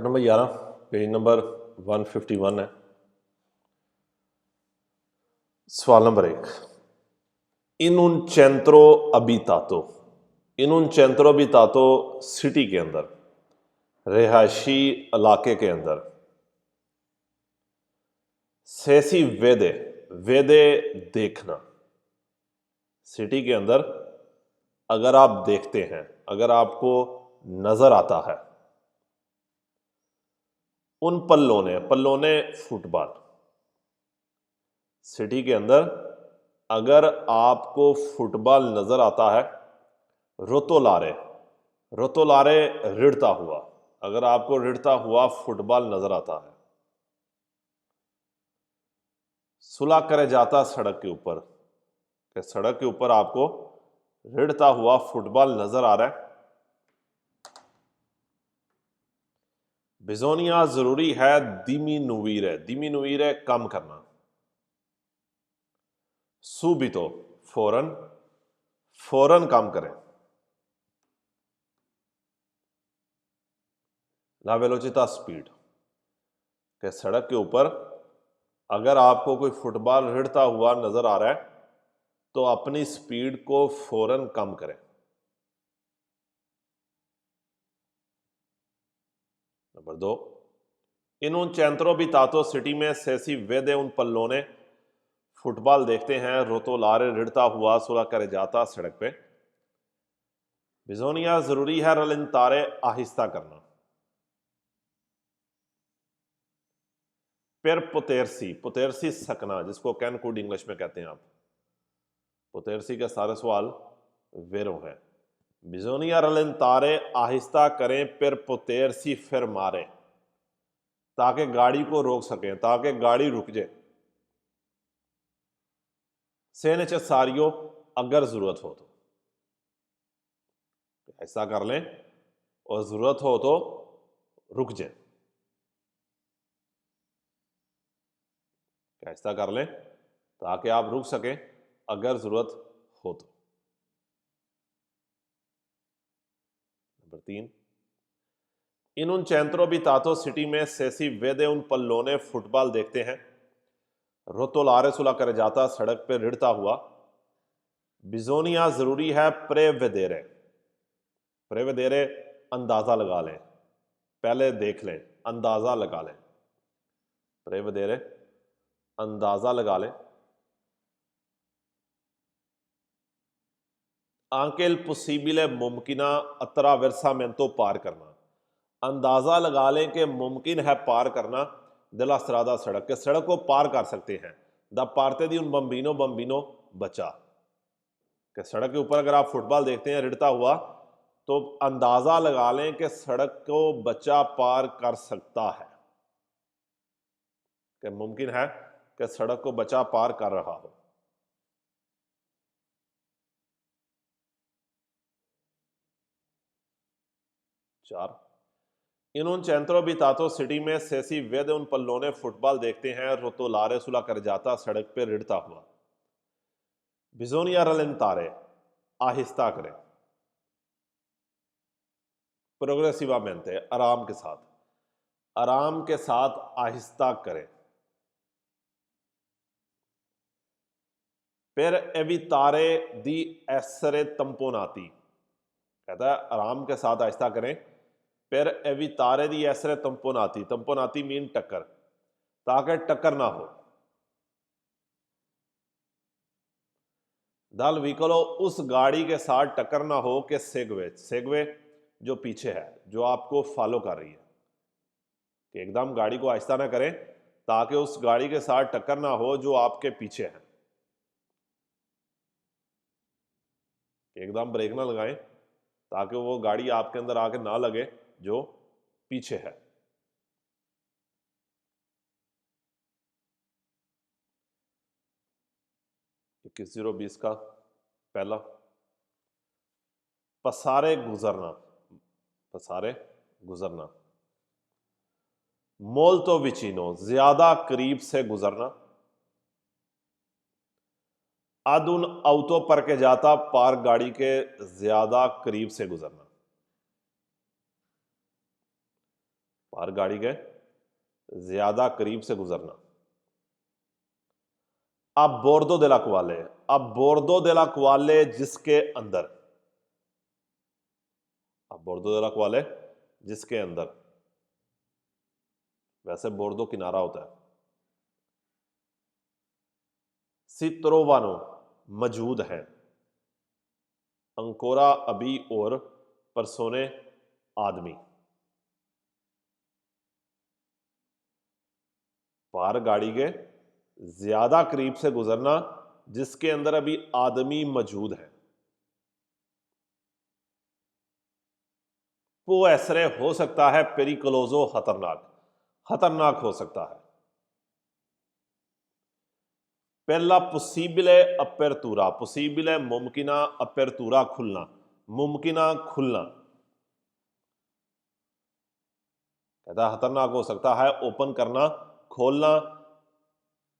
Number 11 page number 151 है। सवाल number 1, इन उन centro abitato, इन उन centro abitato सिटी के अंदर, रिहायशी इलाके के अंदर सेसी वेदे, वेदे देखना, सिटी के अंदर अगर आप देखते हैं, अगर आपको नजर आता है, उन पल्लोने फुटबॉल, सिटी के अंदर अगर आपको फुटबॉल नजर आता है, रोतोलारे, रोतोलारे रिड़ता हुआ, अगर आपको रिड़ता हुआ फुटबॉल नजर आता है, सुला करे जाता सड़क के ऊपर, कि सड़क के ऊपर आपको रिड़ता हुआ फुटबॉल नजर आ रहा है, बिजोनिया जरूरी है दिमी नुवीर है कम करना, सूबितो फौरन, फौरन काम करें, ला वेलोचिता स्पीड, कि सड़क के ऊपर अगर आपको कोई फुटबॉल रिड़ता हुआ नजर आ रहा है तो अपनी स्पीड को फौरन कम करें। नंबर 2, इन उन centro abitato सिटी में सेसी वेदे उन पल्लोने फुटबॉल देखते हैं, रोतोलारे रिड़ता हुआ सुला करे जाता सड़क पे, बिजोनिया जरूरी है रलिंतारे आहिस्ता करना, पेर पोतेरसी, पोतेरसी सकना, जिसको कैनकुड इंग्लिश में कहते हैं आप, पोतेरसी का सारे सवाल वेरो है, बिजोनिया रलिंतारे आहिस्ता करें, पेर पोतेरसी फिर मारे, ताकि गाड़ी को रोक सकें, ताकि गाड़ी रुक जाए, से नेसेसारियो अगर जरूरत हो तो, ऐसा कर लें और जरूरत हो तो रुक जाए, ऐसा कर लें ताकि आप रुक सकें अगर जरूरत हो तो। नंबर 3, इन उन centro abitato सिटी में सेसी वेदे उन पल्लोने फुटबॉल देखते हैं, रोतोलारे सुला कर जाता सड़क पे रिड़ता हुआ, बिजोनिया जरूरी है प्रेवेदेरे, प्रेवेदेरे अंदाजा लगा लें, पहले देख लें, अंदाजा लगा लें, प्रेवेदेरे अंदाजा लगा लें, आंकेल पॉसिबल मुमकिना अत्रावेरसामेंतो पार करना, अंदाजा लगा लें कि मुमकिन है पार करना दिला सरादा सड़क, के सड़क को पार कर सकते हैं, द पारते दी उन बम्बिनो बम्बिनो बचा, कि सड़क के ऊपर अगर आप फुटबॉल देखते हैं रिड़ता हुआ तो अंदाजा लगा लें कि सड़क को बच्चा पार कर सकता है, कि मुमकिन है कि सड़क को बच्चा पार कर रहा हो। 4, इन उन centro abitato सिटी में सेसी वेद उन पल्लोने फुटबॉल देखते हैं, रोतोलारे सुला कर जाता सड़क पे रिड़ता हुआ, बिजोनिया रलिंतारे आहिस्ता करें, प्रोग्रेसिवामेंटे आराम के साथ, आराम के साथ आहिस्ता करें, पेर एवितारे दी एसरे तंपोनाती, कहता है आराम के साथ आहिस्ता करें, पेर एवितारे दी एसरे तंपोनाती, तंपोनाती मीन टक्कर, ताकि टक्कर ना हो, दल व्हीकलो उस गाड़ी के साथ टक्कर ना हो कि सेगवे, सेगवे जो पीछे है, जो आपको फॉलो कर रही है, कि एकदम गाड़ी को आहिस्ता ना करें ताकि उस गाड़ी के साथ टक्कर ना हो जो आपके पीछे है, एकदम ब्रेक ना लगाएं ताकि वो गाड़ी आपके अंदर आके ना लगे जो पीछे है। 21-0-20 का पहला, पसारे गुजरना, पसारे गुजरना, मोल्तो विचिनो ज्यादा करीब से गुजरना, ad un auto पर के जाता पार गाड़ी के ज्यादा करीब से गुजरना, पार गाड़ी के ज्यादा करीब से गुजरना। अब बोर्दो देला क्वाले, अब बोर्दो देला क्वाले जिसके अंदर, अब बोर्दो देला क्वाले जिसके अंदर, वैसे बोर्दो किनारा होता है। सित्रोवानो मौजूद है, अंकोरा अभी और परसोने आदमी। पार गाड़ी के ज्यादा करीब से गुजरना जिसके अंदर अभी आदमी मौजूद है। वो ऐसरे हो सकता है पेरिकलोजो खतरनाक, खतरनाक हो सकता है। पहला पुसिबले अपेरतूरा, पुसिबले मुमकिना, अपेरतूरा खुलना, मुमकिना खुलना। कहता खतरनाक हो सकता है, ओपन करना, खोलना।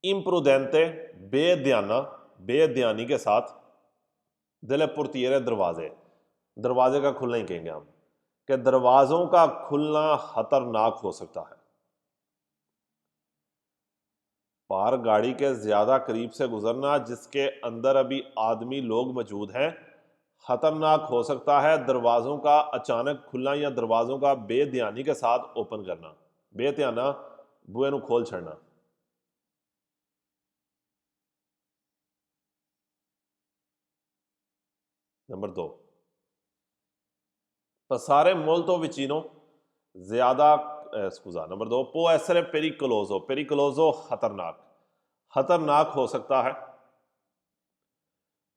इम्प्रुदेंते बेध्याना, बेध्यानी के साथ। दिले पुर्तियरे दरवाजे, दरवाजे का खुलना ही कहेंगे हम, कि दरवाजों का खुलना खतरनाक हो सकता है। पार गाड़ी के ज्यादा करीब से गुजरना जिसके अंदर अभी आदमी लोग मौजूद हैं, खतरनाक हो सकता है। दरवाजों का अचानक खुलना या दरवाजों का बेध्यानी के साथ ओपन करना, बेध्याना बुए नु खोल छड़ना। नंबर 2, पसारे मोल्तो विचिनो ज्यादा, स्कूजा। नंबर 2, पो एसरे पेरिकलोजो, पेरिकलोजो खतरनाक, खतरनाक हो सकता है।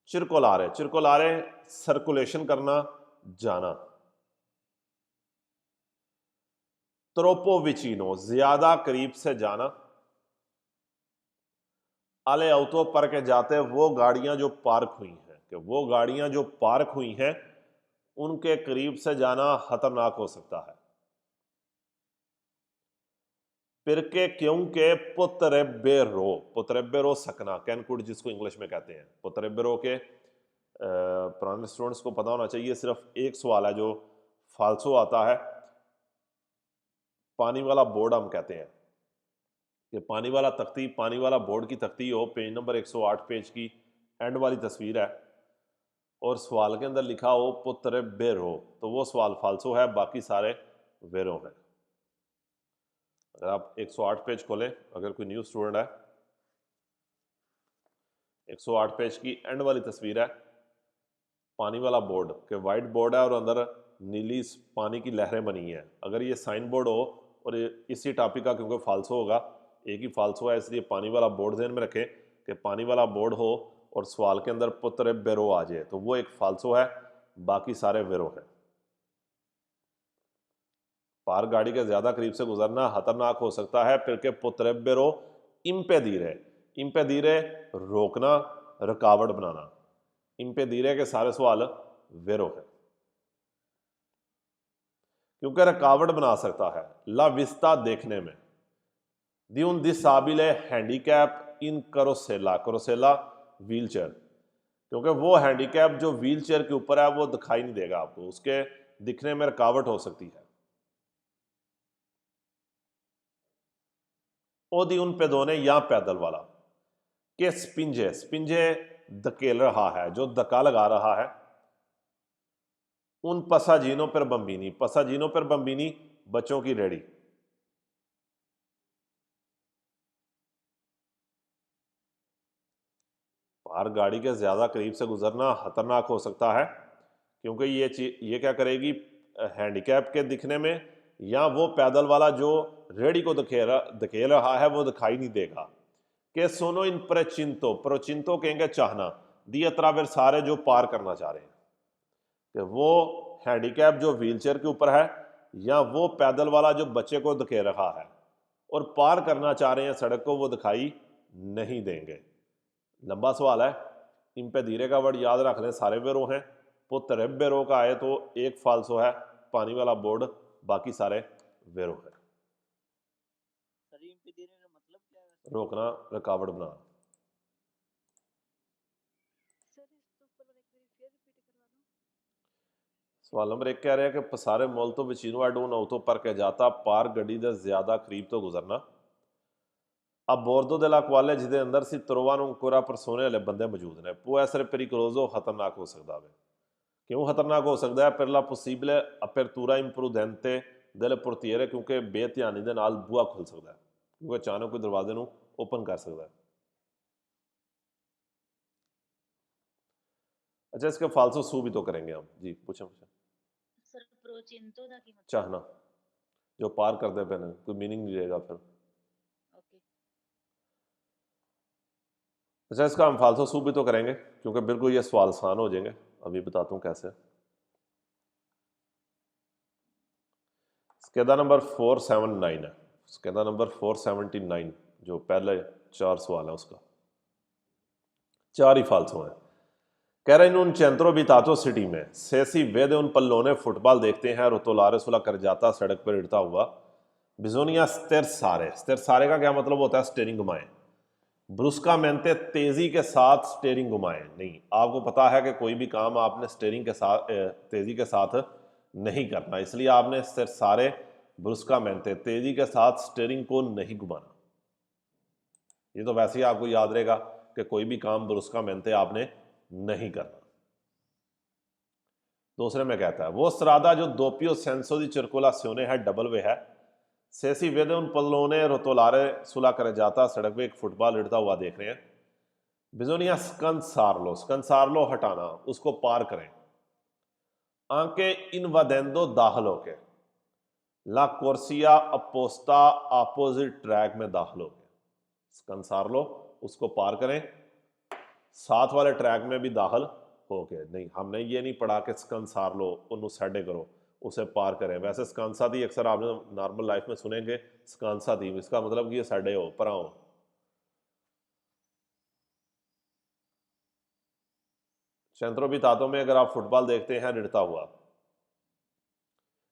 चिरकोलारे, चिरकोलारे सर्कुलेशन करना, जाना। त्रोपोविचिनो ज्यादा करीब से जाना। आले अवतो पर के जाते वो गाड़ियां जो पार्क हुई हैं, कि वो गाड़ियां जो पार्क हुई हैं उनके करीब से जाना खतरनाक हो सकता है। पिरके क्योंकि पुतरेबेरो, पुतरेबेरो सकना, कैनकुड जिसको इंग्लिश में कहते हैं। पुतरेबेरो के पुराने स्टूडेंट्स को पता होना चाहिए, सिर्फ एक सवाल है जो फाल्सो आता है। पानी वाला बोर्ड हम कहते हैं कि पानी वाला तख्ती, पानी वाला बोर्ड की तख्ती हो, पेज नंबर 108 पेज की एंड वाली तस्वीर है और सवाल के अंदर लिखा हो पुत्र बेरो, तो वो सवाल फाल्सो है, बाकी सारे वेरो हैं। अगर आप 108 पेज खोलें, अगर कोई न्यू स्टूडेंट है, 108 पेज की एंड वाली तस्वीर है, पानी वाला बोर्ड के वाइट बोर्ड है और अंदर नीली पानी की लहरें बनी हैं। अगर ये साइन बोर्ड हो और इसी टॉपिक का, क्योंकि फाल्सो होगा, एक ही फाल्सो है, इसलिए पानी वाला बोर्ड ध्यान में रखें कि पानी वाला बोर्ड हो और सवाल के अंदर पुत्र बेरो आ जाए तो वो एक फाल्सो है, बाकी सारे वेरो हैं। पार गाड़ी के ज्यादा करीब से गुजरना खतरनाक हो सकता है। फिर के पुत्र बेरो इम्पेदीरे, इम्पेदीरे रोकना, रुकावट बनाना। इम्पेदीरे के सारे सवाल वेरो है, क्योंकि रुकावट बना सकता है। ला विस्ता देखने में, दी उन दिसाबिले हैंडीकैप इन करोसेला, करोसेला व्हील चेयर, क्योंकि वो हैंडीकैप जो व्हील चेयर के ऊपर है वो दिखाई नहीं देगा आपको, उसके दिखने में रुकावट हो सकती है। ओ दी उन पेदोने या पैदल वाला के स्पिंजे, स्पिंजे धकेल रहा है, जो धक्का लगा रहा है। उन पसाजीनों पर बम्बीनी, पसाजीनों पर बम्बीनी बच्चों की रेडी। पार गाड़ी के ज्यादा करीब से गुजरना खतरनाक हो सकता है, क्योंकि ये क्या करेगी, हैंडीकैप के दिखने में या वो पैदल वाला जो रेडी को धकेल रहा है वो दिखाई नहीं देगा। कि सोनो इन प्रचिंतो, प्रचिंतो कहेंगे चाहना, दी अत्रावेर्सारे जो पार करना चाह रहे हैं, कि वो हैंडीकैप जो व्हीलचेयर के ऊपर है या वो पैदल वाला जो बच्चे को धकेल रहा है और पार करना चाह रहे हैं सड़क को, वो दिखाई नहीं देंगे। लंबा सवाल है, इन पे धीरे का वर्ड याद रख लें, सारे बेरो हैं। पुत्र बेरो का आए तो एक फाल्सो है, पानी वाला बोर्ड, बाकी सारे वेरो है। रोकना, रुकावट बनाना। सवाल नंबर 1 कह रहे हैं कि पसारे मोल तो विचीनो एडून औतो पर के जाता पार गड्डी दे ज्यादा करीब तो गुजरना। अब बोर्दो della quale ਜਿਹਦੇ ਅੰਦਰ ਸੀ trovano ancora persone ਵਾਲੇ ਬੰਦੇ ਮੌਜੂਦ ਨੇ può essere pericoloso ਖਤਰਨਾਕ ਹੋ ਸਕਦਾ ਵੇ। क्यों खतरनाक हो सकता है? per la possibile apertura imprudente delle portiere क्योंकि बेध्यानी ਦੇ ਨਾਲ ਬੂਹਾ ਖੁੱਲ ਸਕਦਾ है, क्योंकि अचानक कोई दरवाजे ਨੂੰ ओपन कर सकता है। अच्छा, इसके फालसो सू भी तो करेंगे हम जी, पूछें पूछें। सर प्रोचिंतो का की मतलब चाहना, जो पार करते पे ना कोई मीनिंग नहीं रहेगा फिर। ओके। अच्छा, इसका हम फालसो सू भी तो करेंगे क्योंकि बिल्कुल ये सवाल आसान हो जाएंगे। अभी बताता हूँ कैसे। स्केदा नंबर 479 है, स्केदा नंबर 479 जो पहले 4 सवाल है उसका 4 ही फालसो हैं। कह रहे हैं उन चेंत्रो बितातो सिटी में सेसी वेदे उन पल्लोने फुटबॉल देखते हैं रोतोलारे सुला कर जाता सड़क पर हिड़ता हुआ बिजोनिया स्थिर सारे का क्या मतलब होता है? स्टेयरिंग घुमाएं। ब्रुस्का मेंते तेजी के साथ स्टेयरिंग घुमाएं नहीं। आपको पता है कि कोई भी काम आपने स्टेयरिंग के साथ तेजी के साथ नहीं करना, इसलिए आपने स्थिर सारे ब्रुस्का मेंते तेजी के साथ स्टेयरिंग को नहीं घुमाना। ये तो वैसे ही आपको याद रहेगा कि कोई भी काम ब्रुस्का मेंते आपने नहीं करना। दूसरे में कहता है वो स्त्रादा जो दोपियो सेंसो दी circolazione है डबल वे है सेसी वेदे उन पल्लोने रोतोलारे सुला करे जाता सड़क पे एक फुटबॉल हिड़ता हुआ देख रहे हैं। बिजोनिया स्कंसारलो हटाना, उसको पार करें। आंके इनवादेंदो दाखिल होके ला कोर्सिया अपोस्ता अपोजिट ट्रैक में दाखिल होके स्कंसारलो उसको पार करें, साथ वाले ट्रैक में भी दाखिल हो गए। नहीं, हमने ये नहीं पढ़ा कि स्कंसारलो उन्होंने साइडे करो उसे पार करें। वैसे स्कांसा दी अक्सर आपने नॉर्मल लाइफ में सुनेंगे स्कांसा दी, इसका मतलब कि ये साइडे हो पर आओ। सेंट्रो बितातो में अगर आप फुटबॉल देखते हैं रिड़ता हुआ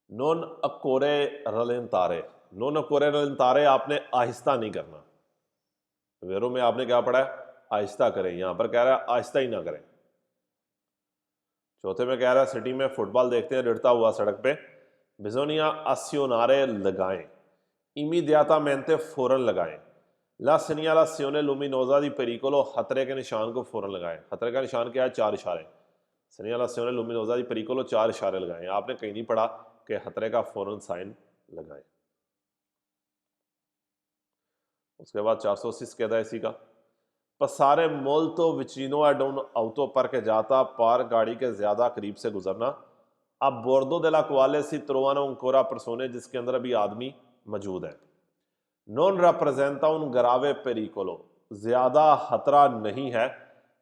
नॉन अकोरे रलेंतारे, नॉन अकोरे रलेंतारे आपने आहिस्ता नहीं करना। वेरो में आपने क्या पढ़ा है? आहिस्ता करें, यहां पर कह रहा है आहिस्ता ही ना करें। चौथे में कह रहा है सिटी में फुटबॉल देखते हैं रिड़ता हुआ सड़क पे बिजोनिया अस्योनारे लगाएं, इमीडियाटामेंटे फौरन लगाएं। ला सिनियालासियोने लुमिनोजा दी पेरिकोलो खतरे के निशान को फौरन लगाएं। खतरे का निशान क्या है? 4 इशारे। सिनियालासियोने लुमिनोजा दी पेरिकोलो 4 इशारे लगाएं। आपने कहीं नहीं पढ़ा कि खतरे का फौरन साइन लगाएं। उसके बाद 480 कहता है इसी का पसारे मोल्तो विचिनो एडोन auto पर के जाता पार गाड़ी के ज्यादा करीब से गुजरना। अब Bordeaux della quale si trovano ancora persone जिसके अंदर अभी आदमी मौजूद है। Non rappresenta un grave pericolo, ज्यादा खतरा नहीं है।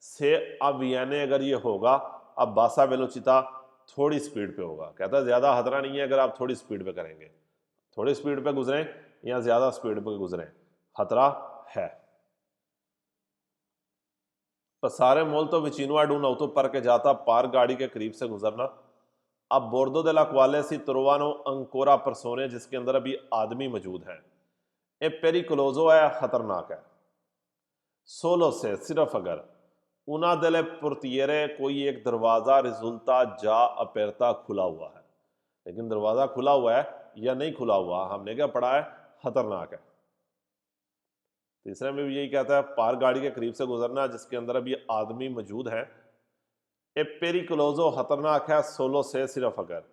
से अब यानी अगर ये होगा अब बासा वेलोचिता थोड़ी स्पीड पे होगा। कहता है ज्यादा खतरा नहीं है अगर आप थोड़ी स्पीड पे करेंगे, थोड़ी स्पीड पे गुजरें या ज्यादा स्पीड पे गुजरें, खतरा है। पसारे मोल्तो विचिनो एडून auto पर के जाता पार गाड़ी के करीब से गुजरना। अब Bordeaux della quale si trovano ancora persone जिसके अंदर अभी आदमी मौजूद हैं। ए पेरिकोलोजो है, खतरनाक है। सोलो से सिर्फ अगर उना delle portiere कोई एक दरवाजा रिजुल्टा जा अपेरता खुला हुआ है, लेकिन दरवाजा खुला हुआ है या नहीं खुला हुआ हमने क्या पढ़ा है? खतरनाक है। तीसरे में भी यही कहता है पार गाड़ी के करीब से गुजरना जिसके अंदर अभी आदमी मौजूद हैं। ए पेरिकोलोजो खतरनाक है सोलो से सिर्फ अगर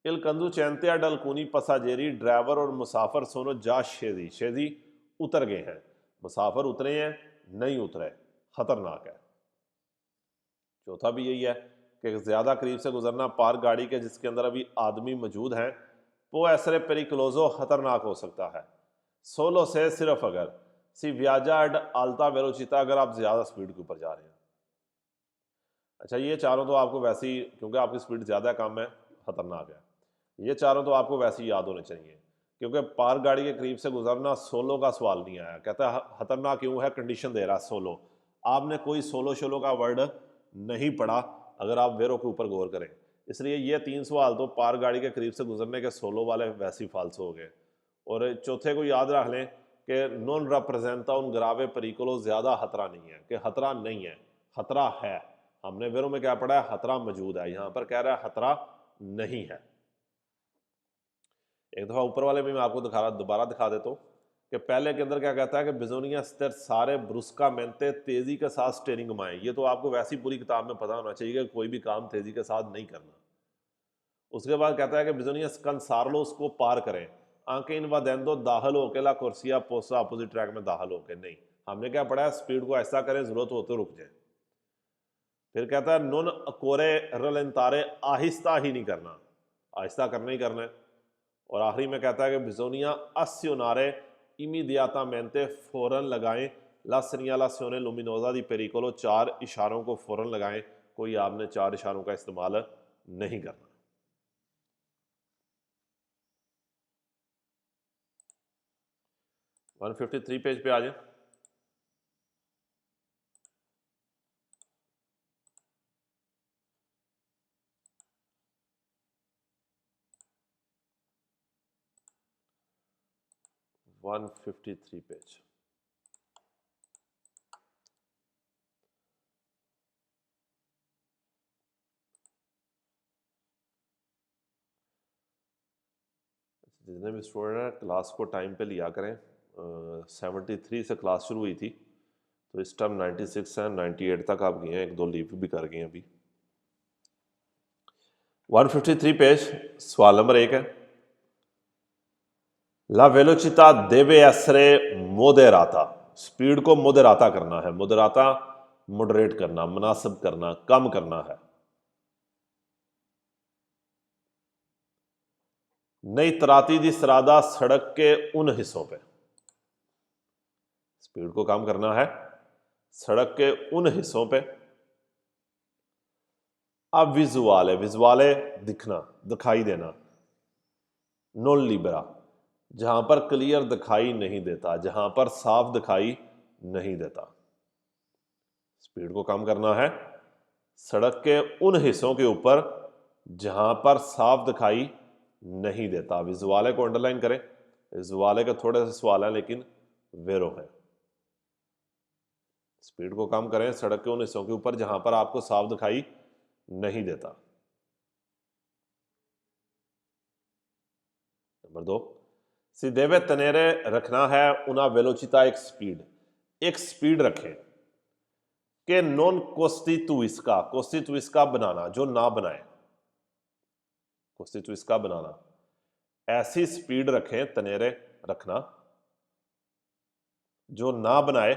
इल कंदुचेंते डलकूनी पसाजेरी ड्राइवर और मुसाफर सोनो जा शेदी, शेदी उतर गए हैं, मुसाफर उतरे हैं नहीं उतरे, खतरनाक है। चौथा भी यही है कि ज्यादा करीब से गुजरना पार गाड़ी के जिसके अंदर अभी आदमी मौजूद हैं वो ऐसरे पेरिकोलोजो खतरनाक हो सकता है। सोलो से सिर्फ अगर सी व्याजा एड आल्ता वेलोचिता अगर आप ज्यादा स्पीड के ऊपर जा रहे हैं। अच्छा, ये चारों तो आपको वैसे ही क्योंकि आपकी स्पीड ज्यादा कम है खतरनाक है, ये चारों तो आपको वैसे ही याद होने चाहिए क्योंकि पार गाड़ी के करीब से गुजरना सोलो का सवाल नहीं आया। कहता है खतरनाक क्यों है? कंडीशन दे रहा है सोलो। आपने कोई सोलो शोलो का वर्ड नहीं पढ़ा अगर आप वेरो के ऊपर गौर करें, इसलिए ये 3 सवाल तो पार गाड़ी के करीब से गुजरने के सोलो वाले वैसे ही फालसो हो गए। और चौथे को याद रख लें कि नॉन रेप्रेजेंटा उन ग्रावे परिकोलो ज्यादा खतरा नहीं है, कि खतरा नहीं है, खतरा है। हमने वेरो में क्या पढ़ा है? खतरा मौजूद है। यहाँ पर कह रहा है खतरा नहीं है। एक दफा ऊपर वाले में मैं आपको दोबारा दिखा देता हूं कि पहले के अंदर क्या कहता है कि बिजोनिया स्तर सारे ब्रुस्कामेंटे तेजी के साथ स्टेयरिंग घुमाएं। ये तो आपको वैसी पूरी किताब में पता होना चाहिए कि कोई भी काम तेजी के साथ नहीं करना। उसके बाद कहता है कि बिजोनिया कंसार्लो उसको पार करें, आंखें इनवादेंदो दाखिल होके ला कुर्सिया पोसा अपोजिट ट्रैक में दाखिल होके। नहीं, हमने क्या पढ़ा है, स्पीड को ऐसा करें जरूरत हो तो रुक जाए। फिर कहता है नोन कोरे रलेंतारे, आहिस्ता ही नहीं करना, आहिस्ता करना ही करना है। और आखिरी में कहता है कि बिजोनिया अस्योनारे इमीडियातामेंटे, फौरन लगाएं ला सेgnalazione luminosa di pericolo, 4 इशारों को फौरन लगाएं। कोई आपने 4 इशारों का इस्तेमाल नहीं करना। 153 पेज पे आ जाए। One 153 page. जितने भी स्टूडेंट हैं क्लास को टाइम पे लिया करें। 73 से क्लास शुरू हुई थी, तो इस टाइम 96 है, 98 तक आप गए हैं, 1-2 लीव भी कर गए हैं अभी। 153 पेज, सवाल नंबर 1 है, ला वेलोचिता देवे एसरे मोदेराता, स्पीड को मोदेराता करना है। मोदेराता मॉडरेट करना, मुनासिब करना, कम करना है। नई तराती दी सरादा, सड़क के उन हिस्सों पे, स्पीड को कम करना है सड़क के उन हिस्सों पे। अब विजुअल है, विजुअल है दिखना, दिखाई देना। नॉन लिबरा, जहां पर क्लियर दिखाई नहीं देता, जहां पर साफ दिखाई नहीं देता। स्पीड को कम करना है सड़क के उन हिस्सों के ऊपर जहां पर साफ दिखाई नहीं देता। विजुअल को अंडरलाइन करें। विजुअल के थोड़े से सवाल हैं लेकिन वेरो है। स्पीड को कम करें सड़क के उन हिस्सों के ऊपर जहां पर आपको साफ दिखाई नहीं देता। नंबर 2, सीधेवे तनेरे रखना है उना वेलोचिता, एक स्पीड रखें कि नॉन कोस्टितुइस्का, कोस्टितुइस्का बनाना, जो ना बनाए, कोस्टितुइस्का बनाना, ऐसी स्पीड रखें, तनेरे रखना जो ना बनाए,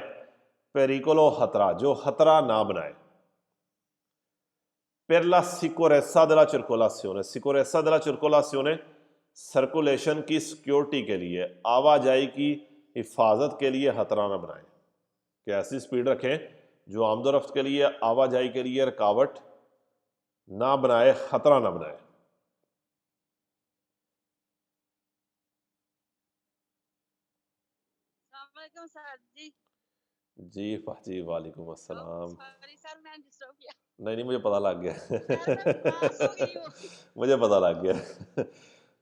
पेरिकोलो खतरा, जो खतरा ना बनाए। Per la sicurezza della circolazione, सिकोरेसा della circolazione circulation की सिक्योरिटी के लिए, आवाजाही की हिफाजत के लिए खतरा ना बनाए। कि ऐसी स्पीड रखें जो आमदोरफ्त के लिए, आवाजाही के लिए रुकावट ना बनाए, खतरा ना बनाए। अस्सलामुअलैकुम सर जी। जी पाजी, वालेकुम अस्सलाम। सॉरी सर, मैंने डिस्टर्ब किया। नहीं मुझे पता लग गया सर मैं पास हो गई हूँ। मुझे पता लग गया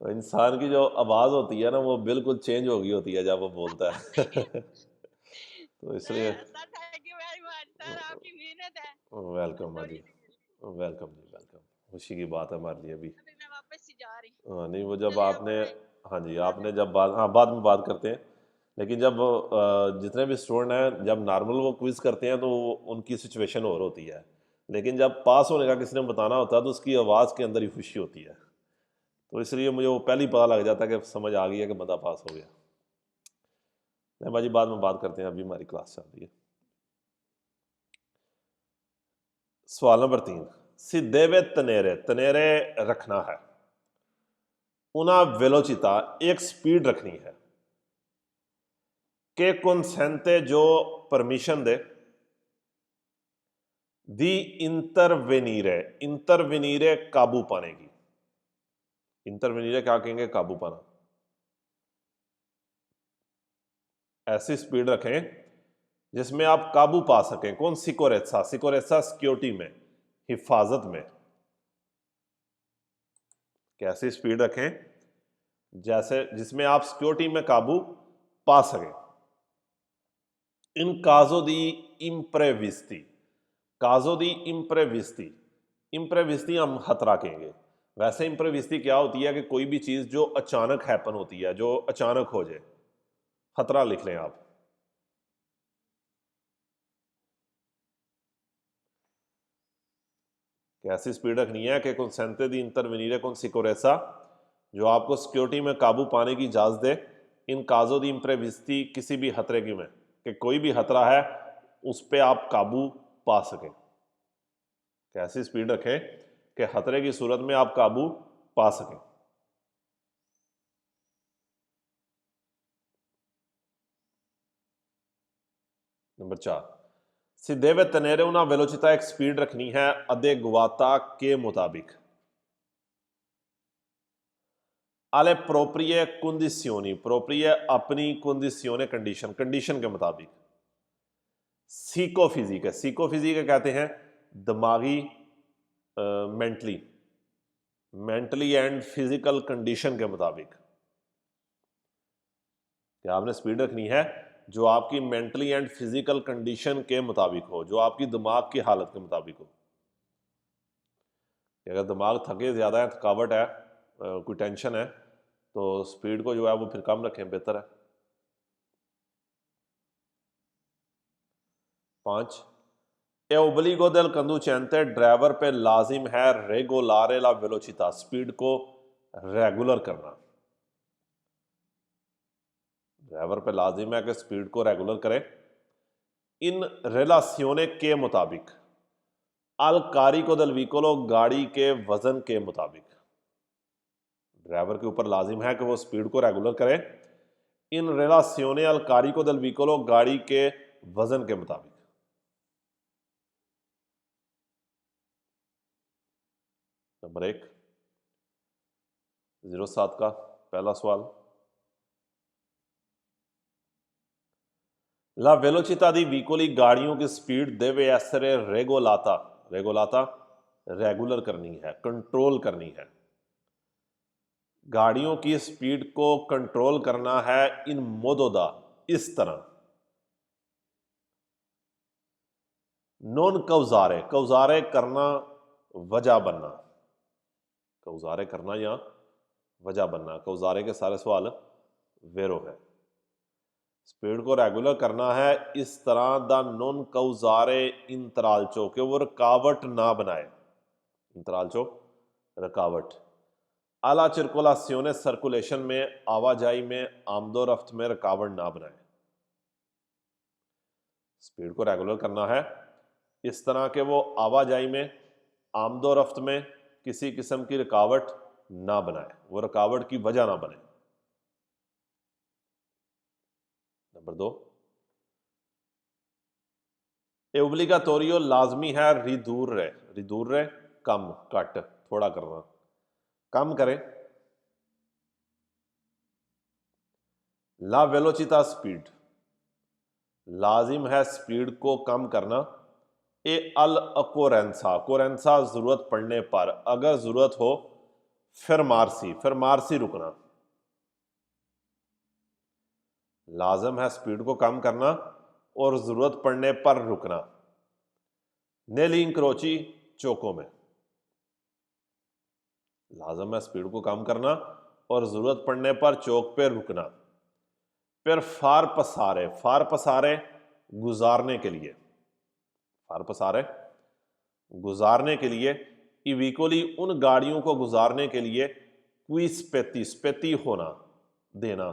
इंसान की जो आवाज़ होती है ना वो बिल्कुल चेंज हो गई होती है जब वो बोलता है तो इसलिए sir thank you very much sir, आपकी मेहनत है। वेलकम थोड़ी जी, सी मिली। वेलकम जी, वेलकम। खुशी की बात है हमारे लिए भी। अभी मैं वापस ही जा रही हूँ। हाँ नहीं, वो जब चलिए आप आपने, बताएं। हाँ जी, क्या आपने था? जब बात, हाँ बाद में बात करते हैं, लेकिन जब जितने भी स्टूडेंट हैं जब नॉर्मल वो क्विज करते हैं तो उनकी सिचुएशन और होती है, लेकिन जब पास होने का किसी ने बताना होता है तो उसकी आवाज़ के अंदर ही खुशी होती है। तो इसलिए मुझे वो पहले ही पता लग जाता है कि समझ आ गई है कि बंदा पास हो गया। नहीं भाजी, बाद में बात करते हैं, अभी हमारी क्लास चल रही है। सवाल नंबर 3, सीधे तनेरे, तनेरे रखना है उना वेलोचिता, एक स्पीड रखनी है के कंसेंटे, जो परमिशन दे, दी इंटरवेनीरे, इंटरवेनीरे काबू पाने की। इंटरवेनीरे क्या कहेंगे? काबू पाना। ऐसी स्पीड रखें जिसमें आप काबू पा सकें। कौन? सिकोरेसा, सिकोरेसा सिक्योरिटी में, हिफाजत में। कैसी स्पीड रखें? जैसे जिसमें आप सिक्योरिटी में काबू पा सकें। इन काजो दी इम्प्रेविस्ती, काजो दी इम्प्रेविस्ती, इम्प्रेविस्ती हम खतरा कहेंगे। वैसे इम्प्रेविस्टी क्या होती है कि कोई भी चीज जो अचानक हैपन होती है, जो अचानक हो जाए। खतरा लिख लें आप। कैसी स्पीड रखनी है कि consente di intervenire con sicurezza, जो आपको सिक्योरिटी में काबू पाने की इजाजत दे इन काजो दी इम्प्रेविस्टी, किसी भी खतरे की में, कि कोई भी खतरा है उस पर आप काबू पा सकें। कैसी स्पीड रखें कि खतरे की सूरत में आप काबू पा सकें। Number 4, si deve tenere una velocità, एक स्पीड रखनी है adeguata के मुताबिक, alle proprie condizioni, proprie अपनी condizione, कंडीशन, कंडीशन के मुताबिक। सीकोफिजिक है, सीकोफिजिक कहते हैं दिमागी, mentally, mentally and physical condition के मुताबिक। क्या आपने स्पीड रखनी है जो आपकी मेंटली एंड फिजिकल कंडीशन के मुताबिक हो, जो आपकी दिमाग की हालत के मुताबिक हो। अगर दिमाग थके ज़्यादा है, थकावट है, कोई टेंशन है, तो स्पीड को जो है वो फिर कम रखें, बेहतर है। 5, ए ओब्लिगो del conducente, ड्राइवर पे लाजिम है रेगुलारे ला वेलोचिता, स्पीड को रेगुलर करना। ड्राइवर पे लाजिम है कि स्पीड को रेगुलर करें इन रिलासियोने के मुताबिक, अल कारिको del vicolo, गाड़ी के वजन के मुताबिक। ड्राइवर के ऊपर लाजिम है कि वो स्पीड को रेगुलर करे इन रिलासियोने अल कारिको del vicolo, गाड़ी के वजन के मुताबिक। नंबर 1, 07 का पहला सवाल, ला वेलोचिता दी विकोली, गाड़ियों की स्पीड देवे एसरे रेगोलाता, रेगोलाता रेगुलर करनी है, कंट्रोल करनी है। गाड़ियों की स्पीड को कंट्रोल करना है इन मोदोदा, इस तरह। नॉन कौजारे, कौजारे करना, वजह बनना, कौजारे करना या वजह बनना। कौजारे के सारे सवाल वेरो है। स्पीड को रेगुलर करना है इस तरह, दा नॉन कौजारे इंतरालचो, के वो रुकावट ना बनाए, इंतरालचो रुकावट। आला चिरकुलासियोने, सर्कुलेशन में, आवाजाही में, आमदोरफ्त में रुकावट ना बनाए। स्पीड को रेगुलर करना है इस तरह के वो आवाजाही में, आमदोरफ्त में किसी किस्म की रुकावट ना बनाए, वो रुकावट की वजह ना बने। नंबर 2, ए ओब्लिगाटोरियो, लाजमी है रिदूर्रे, रिदूर्रे कम, कट, थोड़ा करना, कम करें। ला वेलोचिता, स्पीड, लाजिम है स्पीड को कम करना ए अल अकोरेंसा, कोरेंसा जरूरत पड़ने पर, अगर जरूरत हो, फिर मारसी, फिर मारसी रुकना। लाजम है स्पीड को कम करना और जरूरत पड़ने पर रुकना। नेली इंक्रोची, चौकों में, लाजम है स्पीड को कम करना और जरूरत पड़ने पर चौक पे रुकना। फिर फार पसारे, फार पसारे गुजारने के लिए, फार पसारे गुजारने के लिए, इविकोली उन गाड़ियों को गुजारने के लिए, क्वी स्पेती, स्पेती होना, देना,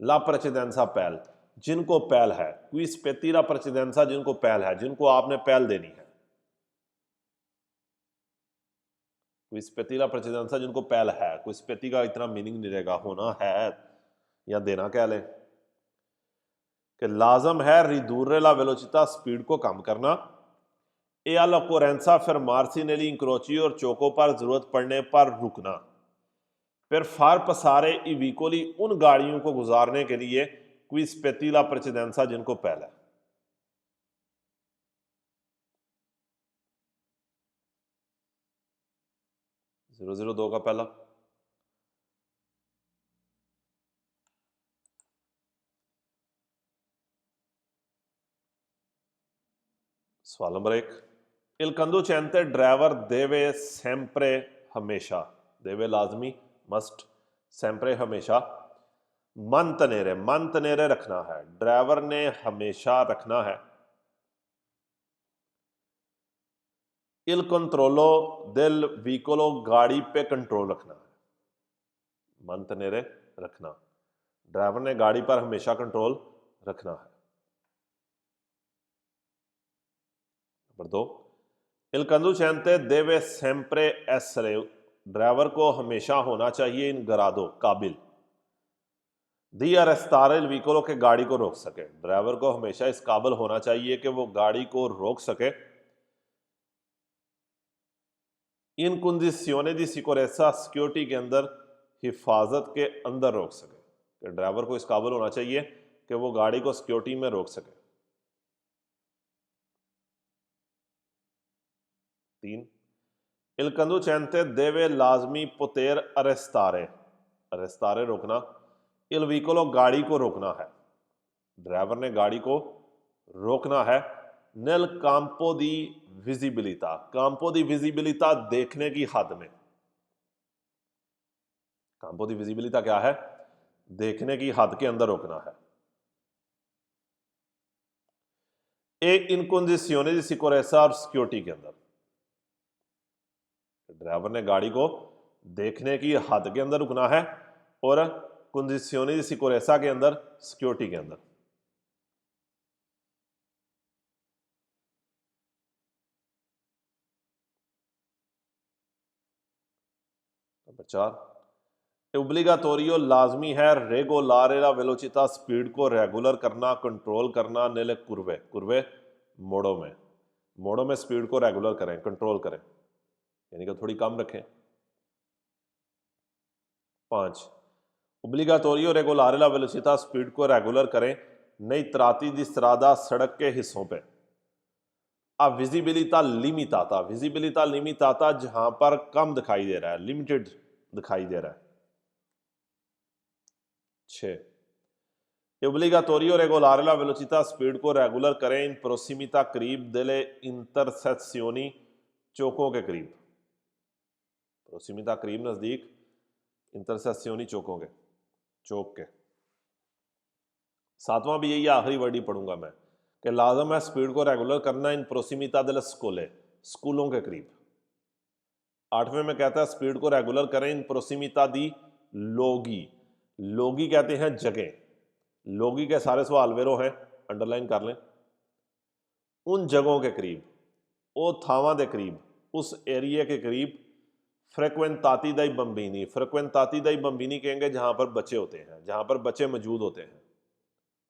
ला प्रचेदेंसा पहल, जिनको पहल है, क्वी स्पेती ला प्रचेदेंसा, जिनको पहल है, जिनको आपने पहल देनी है। क्वी स्पेती ला प्रचेदेंसा, जिनको पहल है, क्वी स्पेती का इतना मीनिंग नहीं रहेगा, होना है या देना कह लें कि लाजम है रिदूरे ला वेलोचिता, स्पीड को कम करना, ए अल ओकोरेंसा, फिर मार्सी नेली इंक्रोची, और चौकों पर जरूरत पड़ने पर रुकना। फिर फार पसारे ई विकोली उन गाड़ियों को गुजारने के लिए, क्वी स्पेती ला प्रचेदेंसा, जिनको पहला। 002 का पहला, सवाल नंबर 1, इल कंदुचेंते, ड्राइवर देवे सेम्प्रे, हमेशा, देवे लाजमी, मस्ट, sempre हमेशा। mantenere रखना है, ड्राइवर ने हमेशा रखना है। il controllo del veicolo, गाड़ी पे कंट्रोल रखना है। mantenere रखना, ड्राइवर ने गाड़ी पर हमेशा कंट्रोल रखना है। Number 2, il conducente deve sempre essere, driver को हमेशा होना चाहिए इन ग्रादो, काबिल। दी arrestare il veicolo, के गाड़ी को रोक सके, ड्राइवर को हमेशा इस काबिल होना चाहिए कि वो गाड़ी को रोक सके। इन condizioni di sicurezza, सिक्योरिटी के अंदर, हिफाजत के अंदर रोक सके, कि ड्राइवर को इस काबिल होना चाहिए कि वो गाड़ी को सिक्योरिटी में रोक सके। 3, il conducente deve लाजमी poter arrestare, arrestare रोकना, il veicolo, गाड़ी को रोकना है, ड्राइवर ने गाड़ी को रोकना है। nel campo di visibilità, campo di visibilità देखने की हद में, campo di visibilità क्या है, देखने की हद के अंदर रोकना है। ए इन condizioni di sicurezza, और सिक्योरिटी के अंदर, ड्राइवर ने गाड़ी को देखने की हद के अंदर रुकना है और condizioni di sicurezza के अंदर, सिक्योरिटी के अंदर। नंबर 4, ओब्लिगाटोरियो लाजमी है, रेगोलारे ला वेलोचिता, स्पीड को रेगुलर करना, कंट्रोल करना, नेले कुर्वे, कुर्वे मोड़ों में, मोड़ों में स्पीड को रेगुलर करें, कंट्रोल करें, यानी कि थोड़ी कम रखें। 5, ओब्लिगाटोरियो रेगोलारे ला वेलोचिता, स्पीड को रेगुलर करें, नई त्राती दी स्ट्रादा, सड़क के हिस्सों पे। अब विजिबिलिटा लिमिटाता, विजिबिलिटा लिमिटाता जहां पर कम दिखाई दे रहा है, लिमिटेड दिखाई दे रहा है। 6, ओब्लिगाटोरियो रेगोलारे ला वेलोचिता, स्पीड को रेगुलर करें इन प्रोसिमिता, करीब, देले इंटरसेक्शियोनी, चौकों के करीब, प्रोसिमिता करीब, नजदीक, इंटरसेक्शियोनी चौकों के, चौक के। 7वां भी यही आखिरी वर्ड ही पढ़ूंगा मैं, कि लाजम है स्पीड को रेगुलर करना इन प्रोसिमिता देले स्कूले, स्कूलों के करीब। 8वें में कहता है स्पीड को रेगुलर करें इन प्रोसिमिता दी लोगी, लोगी कहते हैं जगह, लोगी के सारे सवाल वेरो हैं, अंडरलाइन कर लें। उन जगहों के करीब, ओ थावां दे करीब, उस एरिया के करीब, फ्रिक्वेंटाती दाई बंबीनी, फ्रिक्वेंटाती दाई बंबीनी कहेंगे जहां पर बच्चे होते हैं, जहां पर बच्चे मौजूद होते हैं।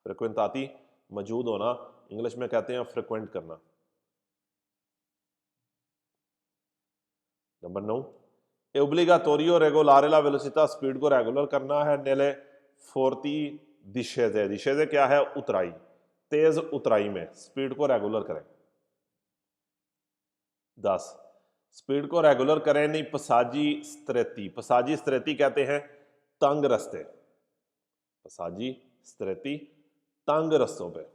फ्रिक्वेंटाती मौजूद होना, इंग्लिश में कहते हैं फ्रिक्वेंट करना। नंबर 9, ओब्लिगाटोरियो रेगोलारे ला वेलोचिता, स्पीड को रेगुलर करना है, नेले फोर्टी दिशेजे, दिशेजे क्या है, उतराई, तेज उतराई में स्पीड को रेगुलर करें। 10, स्पीड को रेगुलर करें नहीं पसाजी स्त्रेती, पसाजी स्त्रेती कहते हैं तंग रस्ते, पसाजी स्त्रेती तंग रस्तों पे।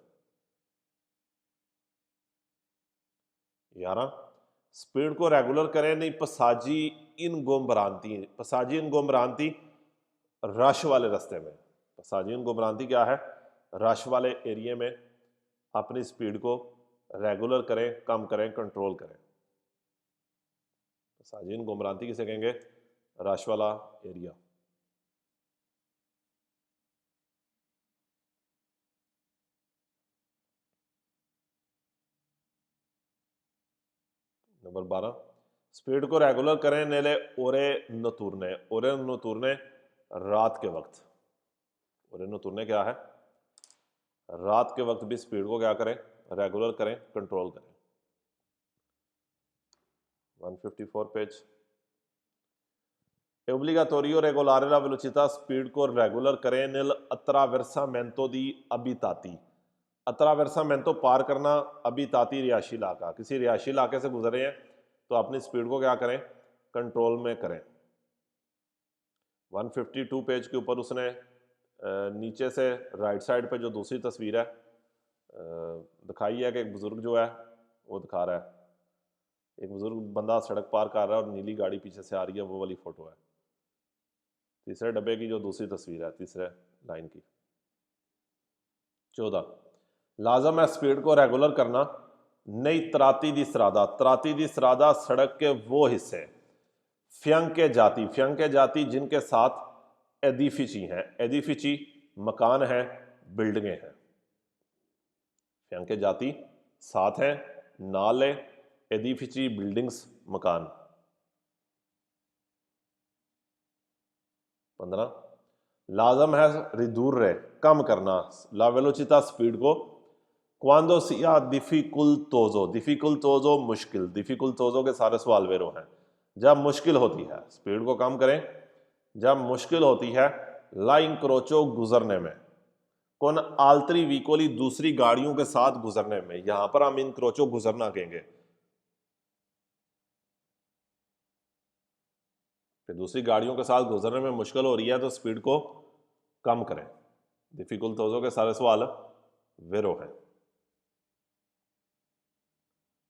11, स्पीड को रेगुलर करें नहीं पसाजी इन गोमरांती, पसाजी इन गोमरांती रश वाले रास्ते में, पसाजी इन गोमरांती क्या है, रश वाले एरिया में अपनी स्पीड को रेगुलर करें, कम करें, कंट्रोल करें। पसाजी इन गोमरांती किसे कहेंगे, रश वाला एरिया। नंबर 12, स्पीड को रेगुलर करें नेले ओरे नतुरने, ओरे नतुरने रात के वक्त, ओरे नतुरने क्या है, रात के वक्त भी स्पीड को क्या करें, रेगुलर करें, कंट्रोल करें। 154 पेज। ओब्लिगाटोरियो रेगोलारे ला वेलोचिता, स्पीड को रेगुलर करें नेल अत्रावेर्सामेंटो दी अबिताती, अत्रावेर्सामेंटो पार करना, अबिताती रिहायशी इलाका, किसी रिहायशी इलाके से गुजरे हैं तो अपनी स्पीड को क्या करें, कंट्रोल में करें। 152 पेज के ऊपर उसने नीचे से राइट साइड पे जो दूसरी तस्वीर है दिखाई है कि एक बुजुर्ग जो है वो दिखा रहा है, एक बुजुर्ग बंदा सड़क पार कर रहा है और नीली गाड़ी पीछे से आ रही है, वो वाली फोटो है। तीसरे डब्बे की जो दूसरी तस्वीर है, तीसरे लाइन की। 14, लाजम है स्पीड को रेगुलर करना। नहीं तराती दी सरादा, तराती दी सरादा सड़क के वो हिस्से, फ्यंके जाति जिनके साथ एदिफिची हैं। एदिफिची मकान है, बिल्डिंगें हैं। फ्यंके जाति साथ हैं, नाले एदिफिची बिल्डिंग्स मकान। 15, लाजम है रिदूर्रे कम करना, ला वेलोचिता स्पीड को। क्वांदो सिया डिफिकुल्टोजो मुश्किल, डिफिकुल्टोजो के सारे सवाल वेरो हैं। जब मुश्किल होती है स्पीड को कम करें, जब मुश्किल होती है ला इंक्रोचो गुजरने में, कौन आल्तरी वीकोली दूसरी गाड़ियों के साथ गुजरने में, यहां पर हम इंक्रोचो गुजरना कहेंगे। फिर दूसरी गाड़ियों के साथ गुजरने में मुश्किल हो रही है तो स्पीड को कम करें। डिफिकुल्टोजो के सारे सवाल वेरो हैं।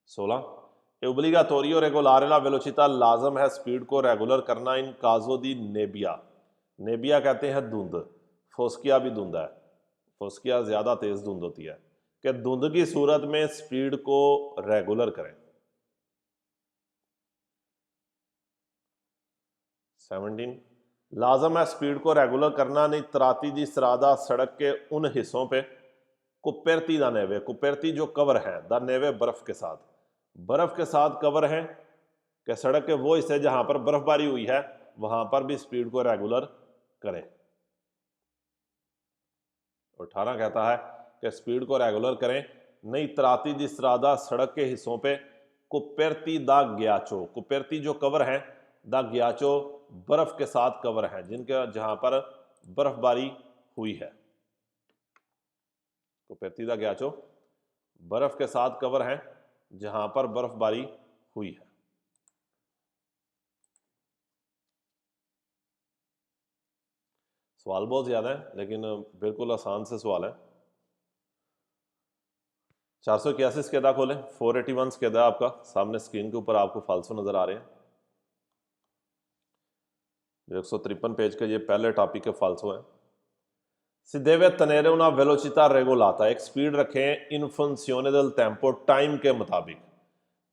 16, ओब्लिगाटोरियो रेगुलारे ला वेलोचिता, लाजम है स्पीड को रेगुलर करना इन काजो दी नेबिया। नेबिया कहते हैं धुंध, फोस्किया भी धुंध है, फोस्किया ज्यादा तेज धुंध होती है, कि धुंध की सूरत में स्पीड को रेगुलर करें। 17, लाजम है स्पीड को रेगुलर करना नहीं तराती दी सरादा सड़क के उन हिस्सों पे, कुपेरती दा नेवे, कुपेरती जो कवर है, दा नेवे बर्फ के साथ, बर्फ के साथ कवर है, कि सड़क के वो हिस्से जहां पर बर्फबारी हुई है वहां पर भी स्पीड को रेगुलर करें। 18 कहता है कि स्पीड को रेगुलर करें नहीं तराती दी सरादा सड़क के हिस्सों पे, कुपेरती दा ग्याचो, कुपेरती जो कवर है, दा ग्याचो बर्फ के साथ कवर है, जिनके जहां पर बर्फबारी हुई है। कुपेरती दा ग्याचो बर्फ के साथ कवर है जहां पर बर्फबारी हुई है। सवाल बहुत ज्यादा है लेकिन बिल्कुल आसान से सवाल है। 481 स्केदा खोलें, 481 स्केदा आपका सामने स्क्रीन के ऊपर आपको फालसो नजर आ रहे हैं। 153 पेज के ये पहले टॉपिक के फालसो हैं। Si deve tenere una velocità regolata, एक स्पीड रखें इन funzione del tempo, टाइम के मुताबिक,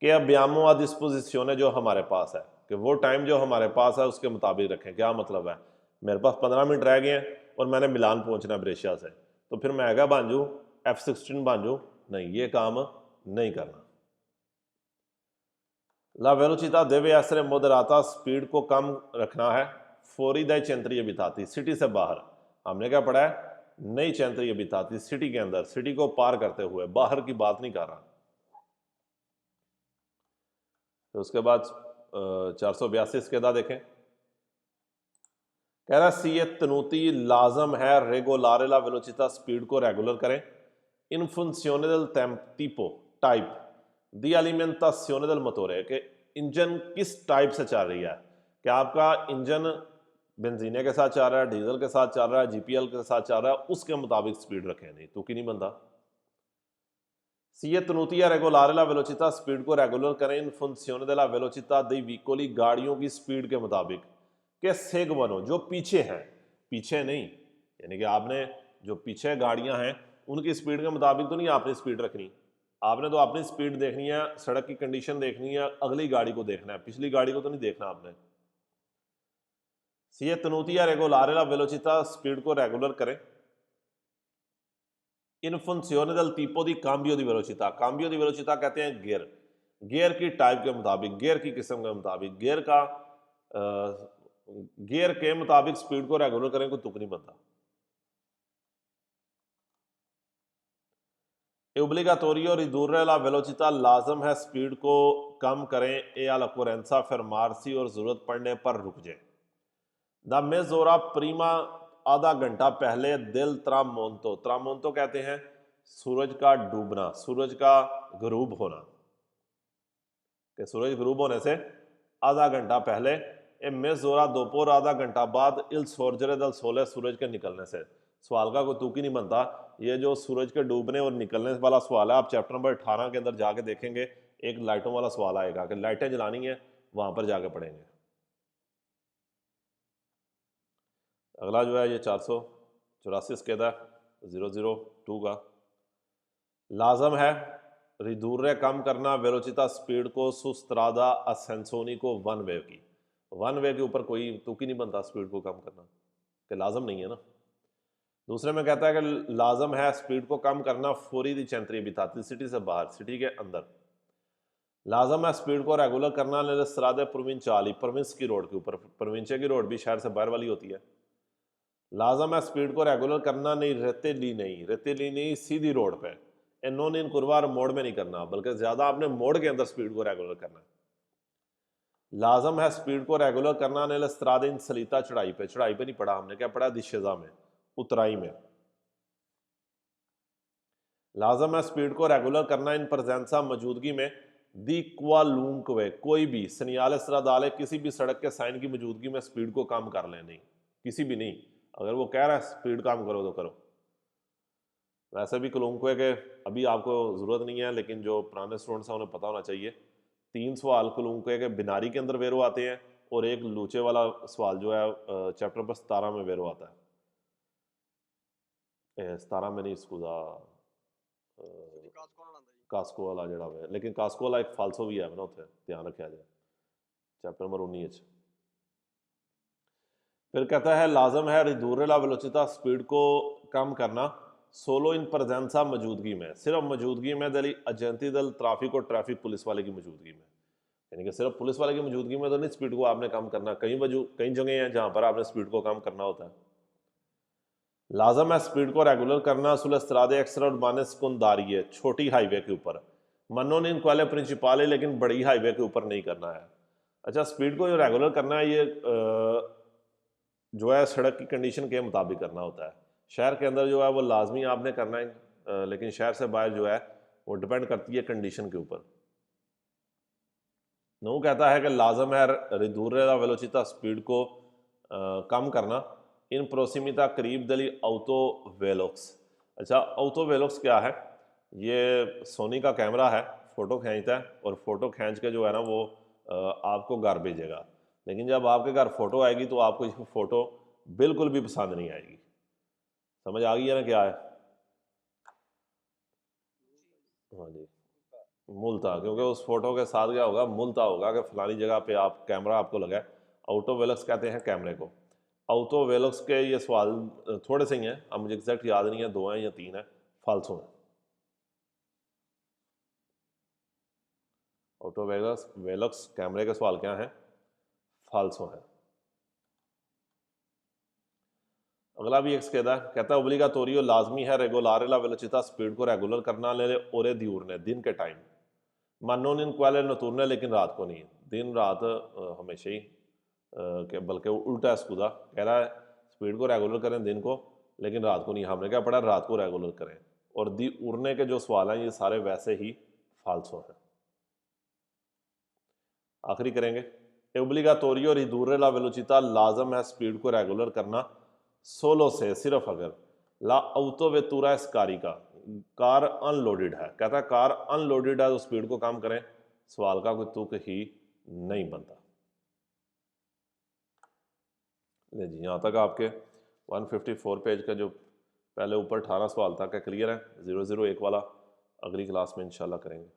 कि abbiamo a disposizione जो हमारे पास है, कि वो टाइम जो हमारे पास है उसके मुताबिक रखें। क्या मतलब है, मेरे पास 15 मिनट रह गए हैं और मैंने मिलान पहुंचना है ब्रेशिया से, तो फिर मैं आगे बांझू F16 बांझू, नहीं, ये काम नहीं करना। ला वेलोचिता देवे एसरे मोदराता, स्पीड को कम रखना है फौरी दय चेंत्री बिताती, सिटी से बाहर। हमने क्या पढ़ा है, नई चेंत्री बिताती, सिटी के अंदर, सिटी को पार करते हुए, बाहर की बात नहीं कर रहा। तो उसके बाद 482 के दा देखें, कह रहा सी ये तनूती लाजम है रेगोलारे ला वेलोचिता, स्पीड को रेगुलर करें इन funzione del tempo टाइप दी alimentazione del motore, कि इंजन किस टाइप से चल रही है, कि आपका इंजन बेंजीने के साथ चल रहा है, डीजल के साथ चल रहा है, जीपीएल के साथ चल रहा है, उसके मुताबिक स्पीड रखें, नहीं तो कि नहीं बनता। सी ये तनूती है रेगुलारे ला वेलोचिता, स्पीड को रेगुलर करें इन funzione della velocità dei veicoli, गाड़ियों की स्पीड के मुताबिक, के सेगवनो जो पीछे हैं, पीछे नहीं, यानी कि आपने जो पीछे गाड़ियां हैं उनकी स्पीड के मुताबिक तो नहीं आपने स्पीड रखनी, आपने तो अपनी स्पीड देखनी है, सड़क की कंडीशन देखनी है, अगली गाड़ी को देखना है, पिछली गाड़ी को तो नहीं देखना आपने। सी तनूती है रेगुलारे ला वेलोचिता, स्पीड को रेगुलर करें इन funzione del tipo di cambio di velocità, cambio di velocità कहते हैं गियर, गियर की टाइप के मुताबिक, गियर की किस्म के मुताबिक, गियर का गियर के मुताबिक स्पीड को रेगुलर करें, कोई तुक नहीं बनता। ओब्लिगाटोरियो रिदूरे ला वेलोचिता, लाजम है स्पीड को कम करें ए अल्कोरेंसा फरमारसी, और जरूरत पड़ने पर रुक जाए। द मेजोरा प्रीमा, आधा घंटा पहले दिल त्रामोंतो, त्रामोंतो कहते हैं सूरज का डूबना, सूरज का गरूब होना, कि सूरज गरूब होने से आधा घंटा पहले, ए मेजोरा दोपहर आधा घंटा बाद, इल सोर्जरे दल सोले, सूरज के निकलने से। सवाल का कोई तुक ही नहीं बनता, ये जो सूरज के डूबने और निकलने वाला सवाल है, आप चैप्टर नंबर 18 के अंदर जाके देखेंगे, एक लाइटों वाला सवाल आएगा कि लाइटें जलानी है, वहां पर जाके पढ़ेंगे। अगला जो है ये 484 कहता है 002 का लाजम है रिदूरे कम करना वेलोचिता स्पीड को सुस्त्रादा असेंसोनी को वन वे के ऊपर कोई तुक ही नहीं बनता स्पीड को कम करना कि लाजम नहीं है ना। दूसरे में कहता है कि लाजम है स्पीड को कम करना फौरी दी चैंतरी बिताती सिटी से बाहर सिटी के अंदर। लाजम है स्पीड को रेगुलर करना सरादे प्रोविंचाली प्रोविंस की रोड के ऊपर, प्रोविंचे की रोड भी शहर से बाहर वाली होती है। लाजम है स्पीड को रेगुलर करना नहीं रेतीली नहीं सीधी रोड पे इन्होंने इन कुरवार मोड़ में नहीं करना बल्कि ज्यादा आपने मोड़ के अंदर स्पीड को रेगुलर करना है। लाजम है स्पीड को रेगुलर करना नहीं सरादे इन सलीता चढ़ाई पे नहीं पढ़ा हमने, क्या पढ़ा दिशेजा में उतराई में। लाजम है स्पीड को रेगुलर करना इन प्रजेंसा मौजूदगी में दी क्वालूंकवे कोई भी सनियाले सरादाले किसी भी सड़क के साइन की मौजूदगी में स्पीड को कम कर ले नहीं, किसी भी नहीं, अगर वो कह रहा है स्पीड कम करो तो करो। वैसे भी कलूंकवे के अभी आपको ज़रूरत नहीं है लेकिन जो पुराने स्टूडेंट्स हैं उन्हें पता होना चाहिए। 3 सवाल कलूंकवे के बिनारी के अंदर वेरो आते हैं और एक लूचे वाला सवाल जो है चैप्टर नंबर 17 में वेरो आता है। 17 में नहीं स्कूदा कास्को वाला जड़ा है, लेकिन कास्को वाला एक फालसो भी है ना उत्थे ध्यान रखा जाए चैप्टर नंबर 19। फिर कहता है लाजम है रिदूरे ला वेलोचिता स्पीड को कम करना सोलो इन प्रजेंसा मौजूदगी में, सिर्फ मौजूदगी में दली एजेंटी दल ट्रैफिक और ट्रैफिक पुलिस वाले की मौजूदगी में, यानी कि सिर्फ पुलिस वाले की मौजूदगी में तो नहीं स्पीड को आपने कम करना, कई जगह हैं जहां पर आपने स्पीड को कम करना होता है। लाजम है स्पीड को रेगुलर करना सुलस्त्रादे एक्स्ट्रा उर्बाने सेकेंडरी है छोटी हाईवे के ऊपर मनो ने इनक्वाले प्रिंसिपाल लेकिन बड़ी हाईवे के ऊपर नहीं करना है। अच्छा स्पीड को जो रेगुलर करना है ये जो है सड़क की कंडीशन के मुताबिक करना होता है। शहर के अंदर जो है वो लाजमी आपने करना है लेकिन शहर से बाहर जो है वो डिपेंड करती है कंडीशन के ऊपर। नू कहता है कि लाजम है रिदूरे ला वेलोचिता स्पीड को कम करना इन प्रोसिमिता करीब दली ऑटो वेलोक्स। अच्छा ऑटो वेलोक्स क्या है, ये सोनी का कैमरा है, फ़ोटो खींचता है और फ़ोटो खींच के जो है ना वो आपको घर भेजेगा, लेकिन जब आपके घर फ़ोटो आएगी तो आपको ये फ़ोटो बिल्कुल भी पसंद नहीं आएगी। समझ आ गई है ना क्या है? हाँ जी मूलता, क्योंकि उस फोटो के साथ क्या होगा मूलता होगा कि फलानी जगह पे आप कैमरा आपको लगा है। ऑटो वेलक्स कहते हैं कैमरे को। ऑटो वेलक्स के ये सवाल थोड़े से ही हैं, अब मुझे एग्जैक्ट याद नहीं है 2 हैं या 3 हैं, फालसो हैं। ऑटो वेलक्स कैमरे के सवाल क्या हैं, फालसो हैं। अगला भी एक कहता है ओब्लिगाटोरियो लाजमी है रेगुलारे ला वेलोचिता स्पीड को रेगुलर करना ले ओरे दियूरने दिन के टाइम मानो इन क्वाले नतुरने लेकिन रात को नहीं, दिन रात हमेशा ही बल्कि उल्टा है स्कूदा कह रहा है स्पीड को रेगुलर करें दिन को लेकिन रात को नहीं। हमने क्या पढ़ा रात को रेगुलर करें। और दी उड़ने के जो सवाल हैं ये सारे वैसे ही फालसो हैं। आखिरी करेंगे ओब्लिगाटोरियो रिदूरे ला वेलोचिता लाजम है स्पीड को रेगुलर करना सोलो से सिर्फ अगर ला ऑटो वेतुरा स्कारी का कार अनलोडेड है। कहता है कार अनलोडेड है तो स्पीड को कम करें, सवाल का कोई तुक ही नहीं बनता। ले जी यहाँ तक आपके 154 पेज का जो पहले ऊपर 18 सवाल था क्या क्लियर है? 001 वाला अगली क्लास में इंशाल्लाह करेंगे।